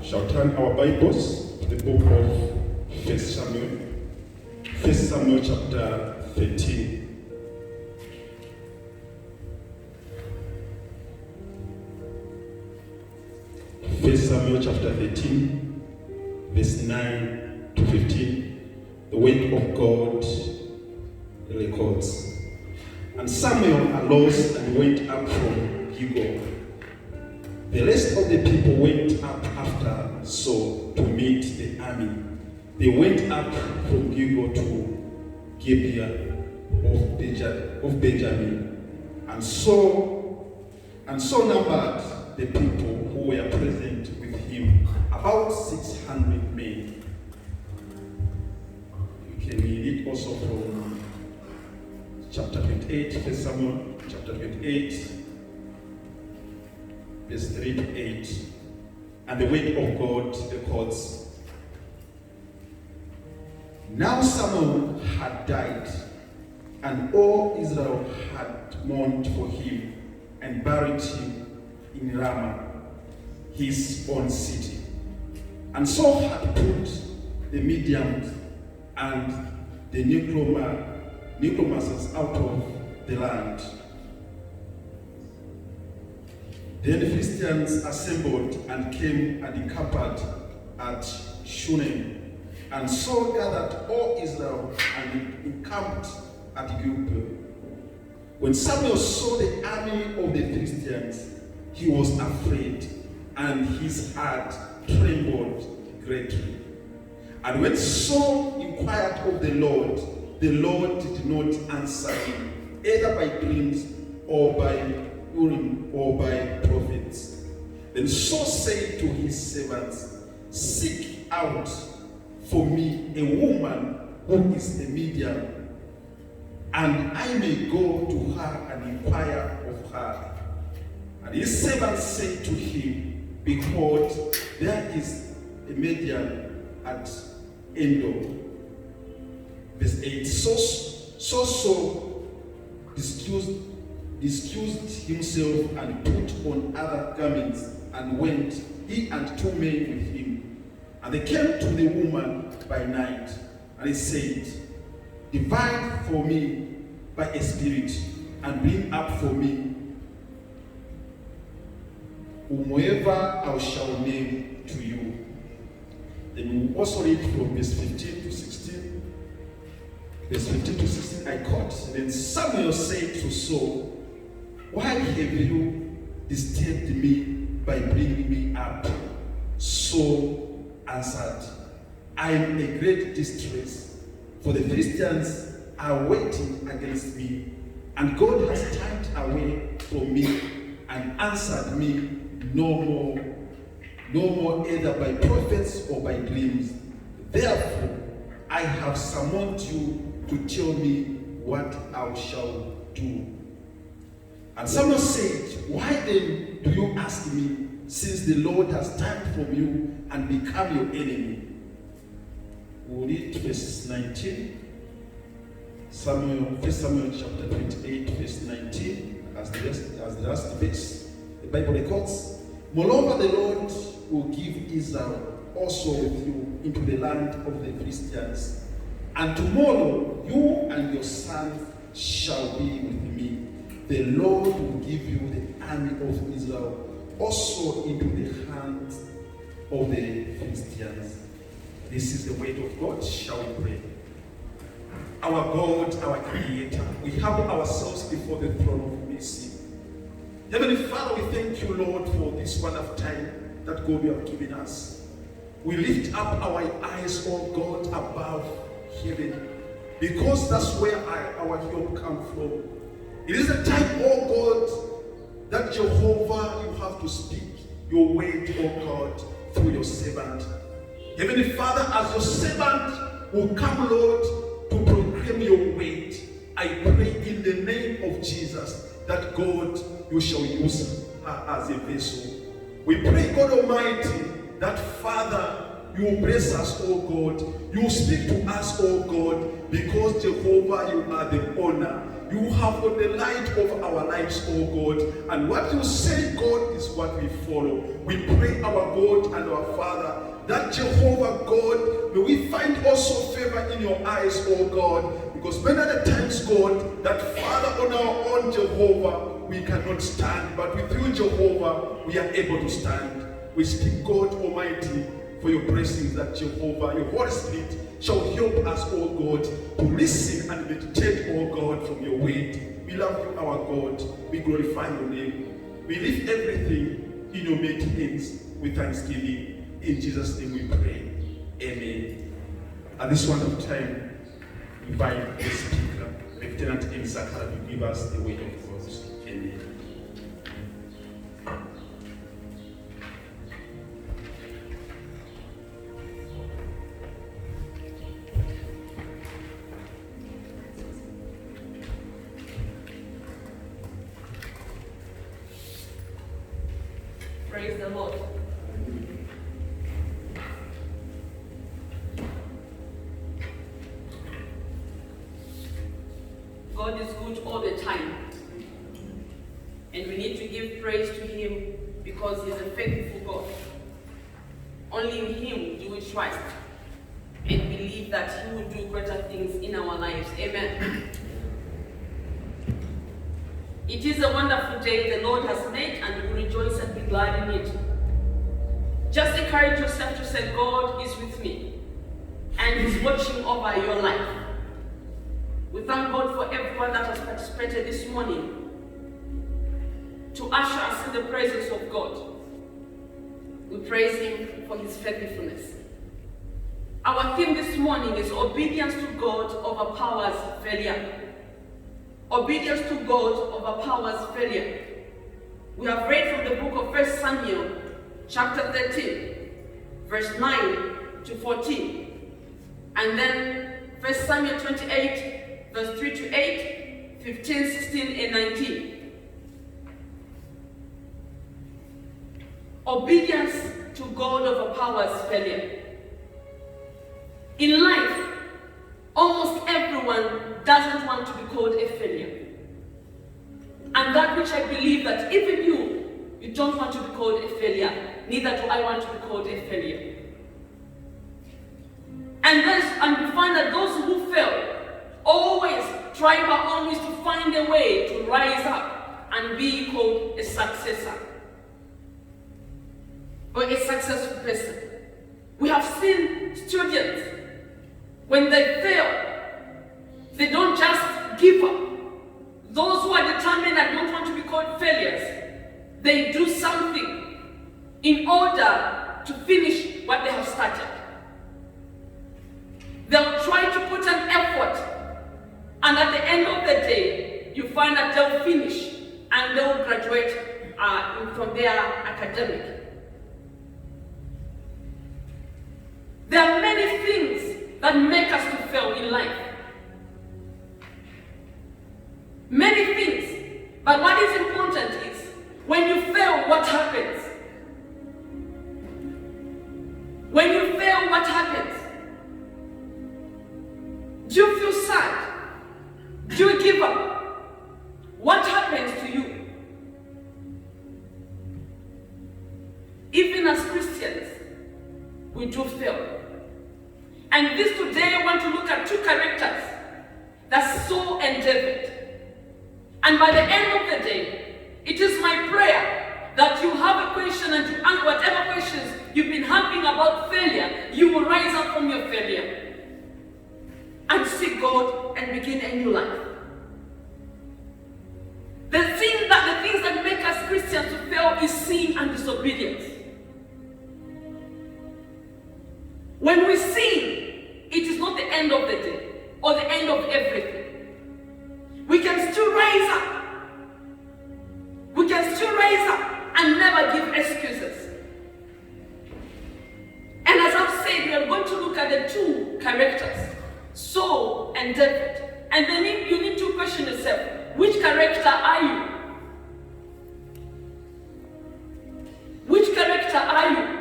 shall turn our Bibles to the book of 1 Samuel. 1 Samuel chapter 13. First Samuel chapter 13, verse 9 to 15. The word of God records. And Samuel arose and went up from Gilgal. The rest of the people went up after Saul to meet the army. They went up from Gilgal to Gibeah of Benjamin. And Saul numbered the people who were present with him, about 600 men. You can read it also from chapter 28, 1 Samuel chapter 28, verse 3 to 8. And the word of God records, now Samuel had died, and all Israel had mourned for him and buried him in Ramah, his own city. And Saul had put the Midianites and the necromancers out of the land. Then the Philistines assembled and came and encamped at Shunem. And Saul gathered all Israel and encamped at Gilgal. When Samuel saw the army of the Philistines, he was afraid, and his heart trembled greatly. And when Saul inquired of the Lord did not answer him, either by dreams or by Urim or by prophets. Then Saul said to his servants, seek out for me a woman who is a medium, and I may go to her and inquire of her. And his servants said to him, behold, there is a medium at Endor. Verse 8. So Saul excused himself and put on other garments and went, he and 2 men with him. And they came to the woman by night, and he said, divide for me by a spirit, and bring up for me whomever I shall name to you. Then we also read from verse 15 to 16. Verse 15 to 16 I quote. Then Samuel said to Saul, why have you disturbed me by bringing me up? Saul answered, I am in great distress, for the Philistines are waiting against me, and God has turned away from me and answered me no more either by prophets or by dreams. Therefore, I have summoned you to tell me what I shall do. And Samuel said, why then do you ask me, since the Lord has turned from you and become your enemy? We'll read verse 19. 1 Samuel chapter 28, verse 19, as the last verse. The Bible records, moreover, the Lord will give Israel also with you into the land of the Philistines. And tomorrow you and your sons shall be with me. The Lord will give you the army of Israel also into the hands of the Philistines. This is the word of God. Shall we pray? Our God, our Creator, we humble ourselves before the throne of mercy. Heavenly Father, we thank you, Lord, for this wonderful time that God you have given us. We lift up our eyes, oh God, above heaven, because that's where our help comes from. It is a time, oh God, that Jehovah, you have to speak your word, oh God, through your servant. Heavenly Father, as your servant will come, Lord, to proclaim your word, I pray in the name of Jesus that God, you shall use her as a vessel. We pray, God Almighty, that Father, you will bless us, oh God. You will speak to us, oh God, because Jehovah, you are the owner. You have got the light of our lives, oh God. And what you say, God, is what we follow. We pray, our God and our Father, that Jehovah God, may we find also favor in your eyes, oh God. Because many of the times, God, that Father, on our own, Jehovah, we cannot stand. But with you, Jehovah, we are able to stand. We speak, God Almighty, for your blessings, that Jehovah, your Holy Spirit, shall help us, oh God, to listen and meditate, oh God, from your word. We love you, our God. We glorify your name. We lift everything in your mighty hands with thanksgiving. In Jesus' name we pray. Amen. At this wonderful time, we invite the speaker, Lieutenant Sakara, to give us the word of God. Amen. Praise the Lord. God is good all the time. And we need to give praise to Him because He's a faithful God. Only in Him do we trust and believe that He will do greater things in our lives. Amen. It is a wonderful day the Lord has made, and we will rejoice and be glad in it. Just encourage yourself to say, God is with me, and He's watching over your life. We thank God for everyone that has participated this morning to usher us in the presence of God. We praise Him for His faithfulness. Our theme this morning is obedience to God overpowers failure. Obedience to God overpowers failure. We have read from the book of 1 Samuel, chapter 13, verse 9 to 14. And then 1 Samuel 28, verse 3 to 8, 15, 16, and 19. Obedience to God overpowers failure. In life, almost everyone doesn't want to be called a failure. And that which I believe that even you don't want to be called a failure, neither do I want to be called a failure. And we find that those who fail always try by all means to find a way to rise up and be called a successor or a successful person. We have seen students, when they fail, they don't just give up. Those who are determined and don't want to be called failures, they do something in order to finish what they have started. They'll try to put an effort, and at the end of the day, you find that they'll finish and they'll graduate from their academic. There are many things that make us to fail in life. Many things. But what is important is, when you fail, what happens? When you fail, what happens? Do you feel sad? Do you give up? What happens to you? Even as Christians, we do fail. And this today, I want to look at two characters. That's Saul and David. And by the end of the day, it is my prayer that you have a question, and you answer whatever questions you've been having about failure, you will rise up from your failure and seek God and begin a new life. The things that make us Christians to fail is sin and disobedience. When we sin, it is not the end of the day or the end of everything. We can still rise up. We can still rise up and never give excuses. And as I've said, we are going to look at the two characters, Saul and David. And then you need to question yourself, which character are you? Which character are you?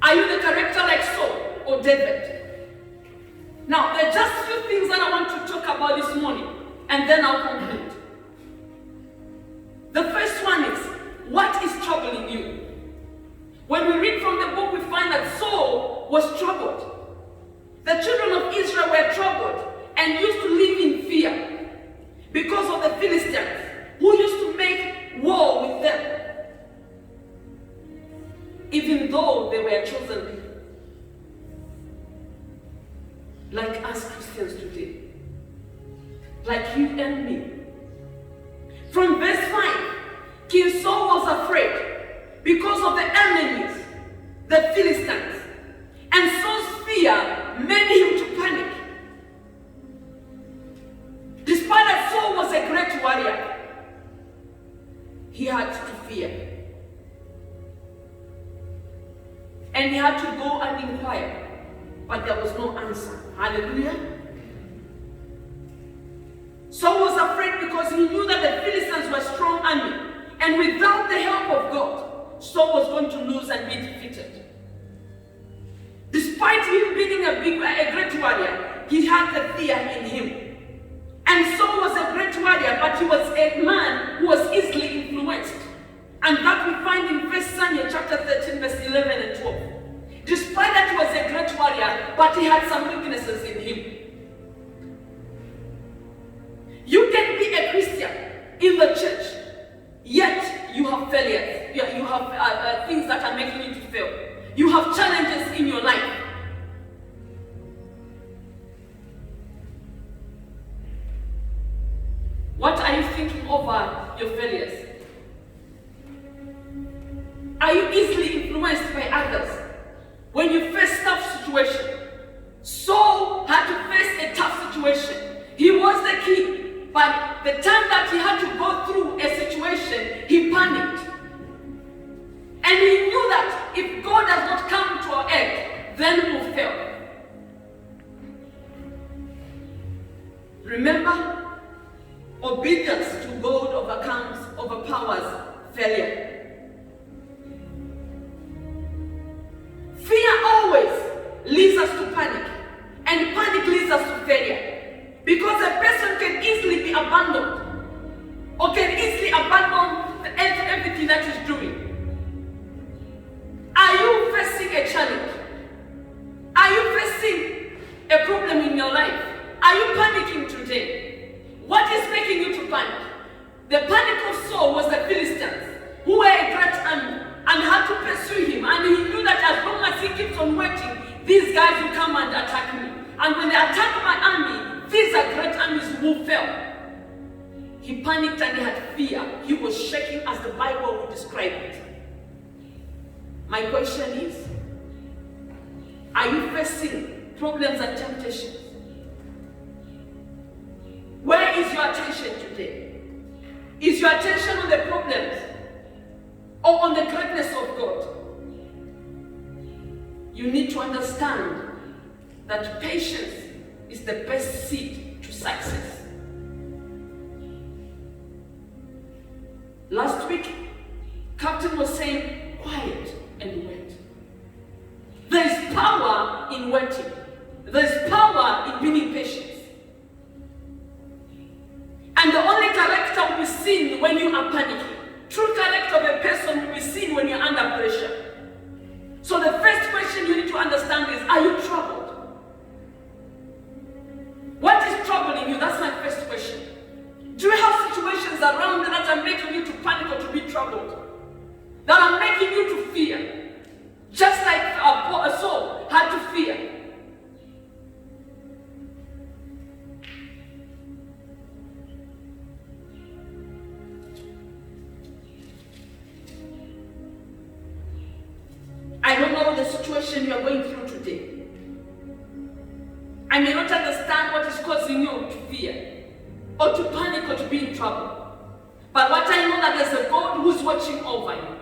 Are you the David. Now, there are just a few things that I want to talk about this morning, and then I'll conclude. The first one is, what is troubling you? When we read from the book, we find that Saul was troubled. The children of Israel were troubled and used to live in fear because of the Philistines, who used to make war with them, even though they were chosen people. Like us Christians today, like you and me. From verse 5, King Saul was afraid because of the enemies, the Philistines, and Saul's fear made him to panic. Despite that Saul was a great warrior, he had to fear. And he had to go and inquire, but there was no answer. Hallelujah. Saul was afraid because he knew that the Philistines were a strong army, and without the help of God, Saul was going to lose and be defeated. Despite him being a great warrior, he had the fear in him. And Saul was a great warrior, but he was a man who was easily influenced. And that we find in 1 Samuel chapter 13, verse 11 and 12. Despite that he was a great warrior, but he had some weaknesses in him. You can be a Christian in the church, yet you have failures. You have things that are making you to fail. You have challenges in your life. What are you thinking over your failures? Are you easily influenced by others? When you face tough situation, Saul had to face a tough situation. He was the king, but the time that he had to go through a situation, he panicked. And he knew that if God does not come to our aid, then we will fail. Remember, obedience to God overpowers failure. Fear always leads us to panic, and panic leads us to failure. Because a person can easily be abandoned, or can easily abandon everything that he's doing. Are you facing a challenge? Are you facing a problem in your life? Are you panicking today? What is making you to panic? The panic of Saul was the Philistines, who were a great army and had to pursue him. And he knew that as long as he keeps on waiting, these guys will come and attack me. And when they attack my army, these are great armies who fell. He panicked and he had fear. He was shaking as the Bible would describe it. My question is, are you facing problems and temptations? Where is your attention today? Is your attention on the problems or on the greatness of God? You need to understand that patience is the best seed to success. Last week, Captain was saying, quiet and wait. There is power in waiting. There is power in being patient. And the only character will be seen when you are panicking. True character of a person will be seen when you're under pressure. So the first question you need to understand is, are you troubled? What is troubling you? That's my first question. Do you have situations around that are making you to panic or to be troubled? That are making you to fear? Just like Saul had to fear. I don't know the situation you are going through today. I may not understand what is causing you to fear, or to panic, or to be in trouble. But what I know that there's a God who's watching over you,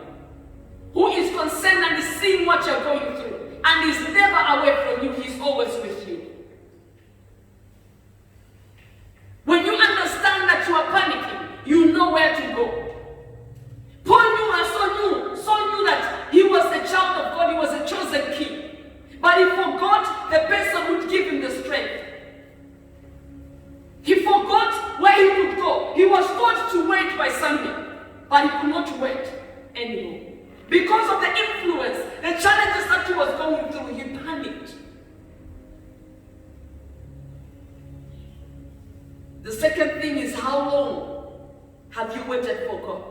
who is concerned and is seeing what you're going through, and is never away from you. He's always with you. When you understand that you are panicking, you know where to go. Paul knew and Saul knew that he was a child of God, he was a chosen king. But he forgot the person would give him the strength. He forgot where he could go. He was taught to wait by Samuel, but he could not wait anymore. Because of the influence, the challenges that he was going through, he panicked. The second thing is, how long have you waited for God?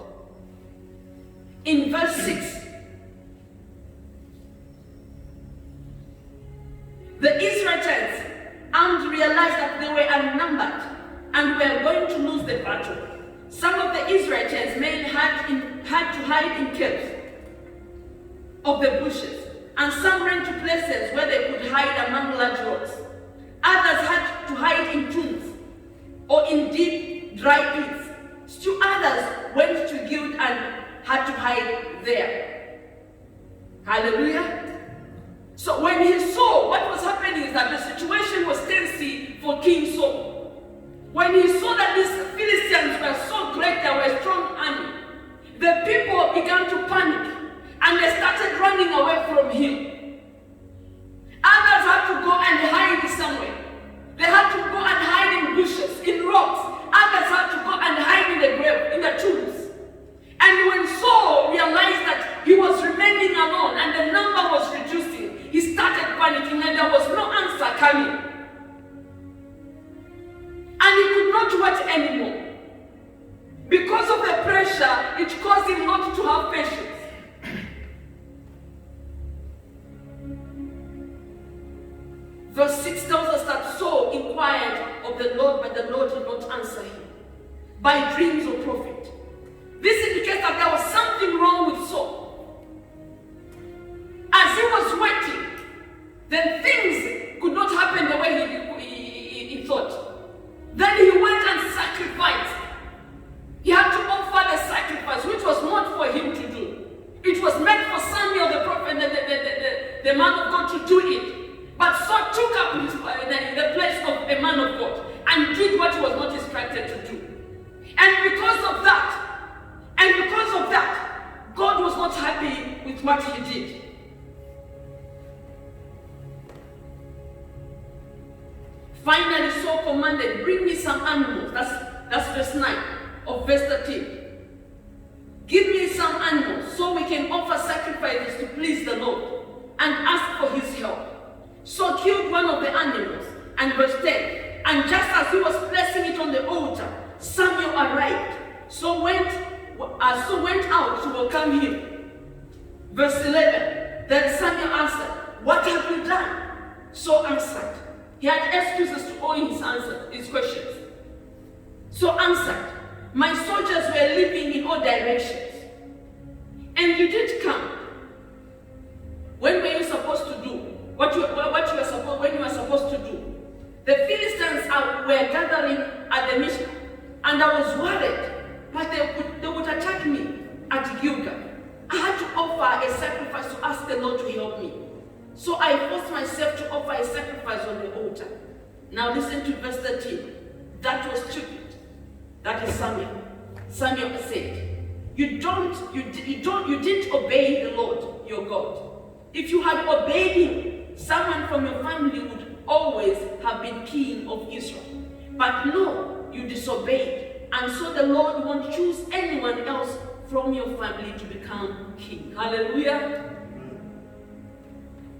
In verse 6, the Israelites realized that they were outnumbered and were going to lose the battle. Some of the Israelites men had to hide in caves of the bushes, and some ran to places where they could hide among large rocks. Others had to hide in tombs or in deep, dry pits. Still others went to Gilgal and had to hide there. Hallelujah. So when he saw what was happening, is that the situation was tensy for King Saul. When he saw that these Philistines were so great, they were a strong army, the people began to panic and they started running away from him. Others had to go and hide somewhere. They had to go and hide in bushes, in rocks. Others had to go and hide in the grave, in the tombs. And when Saul realized that he was remaining alone and the number was reducing, he started panicking and there was no answer coming. And he could not wait anymore. Because of the pressure, it caused him not to have patience. Verse 6 tells us that Saul inquired of the Lord, but the Lord did not answer him by dreams or prophet. This indicates that there was something wrong with Saul. As he was waiting, then things could not happen the way he thought. Then he went and sacrificed. He had to offer the sacrifice, which was not for him to do. It was meant for Samuel the prophet, the man of God, to do it. But Saul took up the place of a man of God and did what he was not instructed to do. And because of that, God was not happy with what he did. Finally, Saul commanded, bring me some animals. That's verse 9 of verse 13. Give me some animals so we can offer sacrifices to please the Lord and ask for his help. Saul killed one of the animals, and verse 10, and just as he was placing it on the altar, Samuel arrived. Saul went out to welcome him. Verse 11, then Samuel answered, what have you done? Saul answered. He had excuses to all his questions. Saul answered, my soldiers were leaping in all directions, and you did come. When were you supposed to do? When you were supposed to do? The Philistines were gathering at the Mishkan, and I was worried, but they would attack me at Gilgal. I had to offer a sacrifice to ask the Lord to help me. So I forced myself to offer a sacrifice on the altar. Now listen to verse 13. That was stupid. That is Samuel. Samuel said, you didn't obey the Lord your God. If you had obeyed him, someone from your family would always have been king of Israel. But no, you disobeyed. And so the Lord won't choose anyone else from your family to become king. Hallelujah.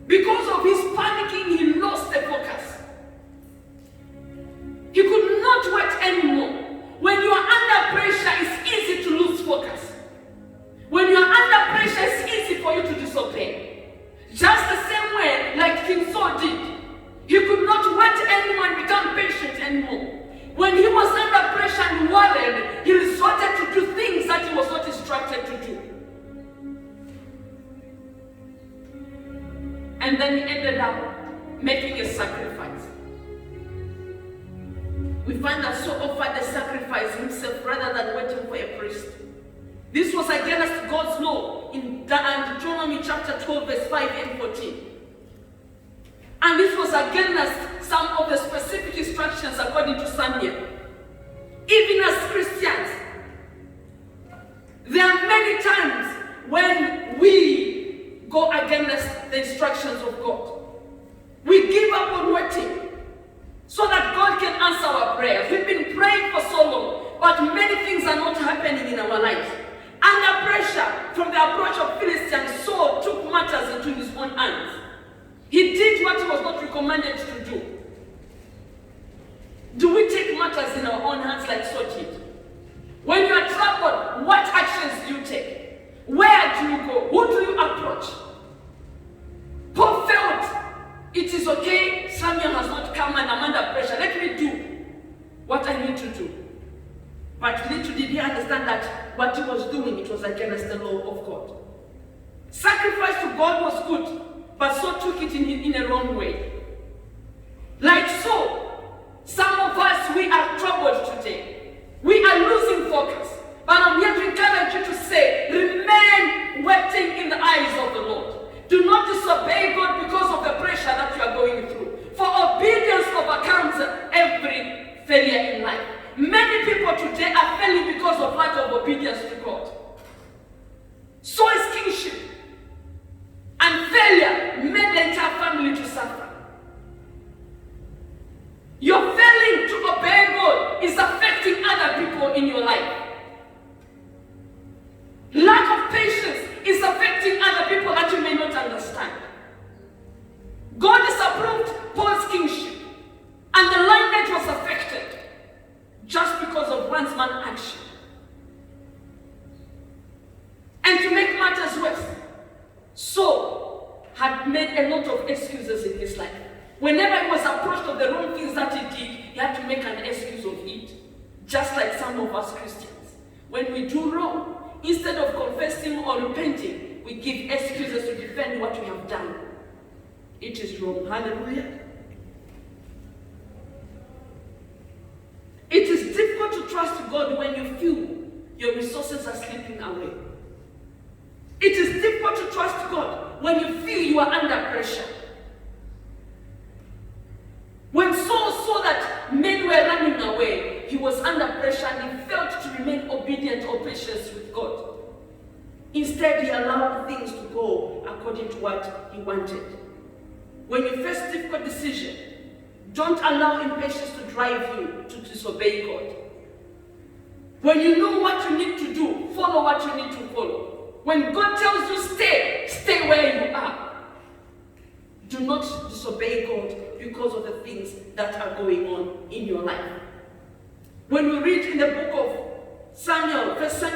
Because of his panicking, he lost the focus. He could not wait anymore. When you are under pressure, it's easy to lose focus. When you are under pressure, it's easy for you to disobey. Just the same way like King Saul did. He could not wait anymore and become patient anymore. When he was under pressure and worried, he resorted to do things that he was not instructed to do. And then he ended up making a sacrifice. We find that Saul offered the sacrifice himself rather than waiting for a priest. This was against God's law in Deuteronomy chapter 12, verse 5 and 14. And this was against some of the specific instructions according to Samuel. Even as Christians, there are many times when we go against the instructions of God. We give up on waiting so that God can answer our prayers. We've been praying for so long, but many things are not happening in our lives. Under pressure from the approach of Philistines, Saul took matters into his own hands. He did what he was not recommended to do. Do we take matters in our own hands like Saul did? When you are troubled, what actions do you take? Where do you go? Who do you approach? Paul felt it is okay, Samuel has not come and I'm under pressure. Let me do what I need to do. But little did he understand that what he was doing, it was against the law of God. Sacrifice to God was good, but Saul took it in a wrong way. Like so, some of us, we are troubled today. We are losing focus. But I'm here to encourage you to say, remain waiting in the eyes of the Lord. Do not disobey God because of the pressure that you are going through. For obedience overcomes every failure in life. Many people today are failing because of lack of obedience to God. So is kingship. And failure made the entire family to suffer. Your failing to obey God is affecting other people in your life. Lack of patience is affecting other people that you may not understand. God disapproved Paul's kingship, and the lineage was affected just because of one man's action. And to make matters worse, Saul had made a lot of excuses in his life. Whenever he was approached of the wrong things that he did, he had to make an excuse of it. Just like some of us Christians. When we do wrong, instead of confessing or repenting, we give excuses to defend what we have done. It is wrong. Hallelujah. It is difficult to trust God when you feel your resources are slipping away. It is difficult to trust God when you feel you are under pressure. When Saul saw that men were running away, he was under pressure and he failed to remain obedient or patient with God. Instead, he allowed things to go according to what he wanted. When you face a difficult decision, don't allow impatience to drive you to disobey God. When you know what you need to do, follow what you need to follow. When God tells you stay, stay where you are. Do not disobey God because of the things that are going on in your life. When we read in the book of Samuel, 1 Samuel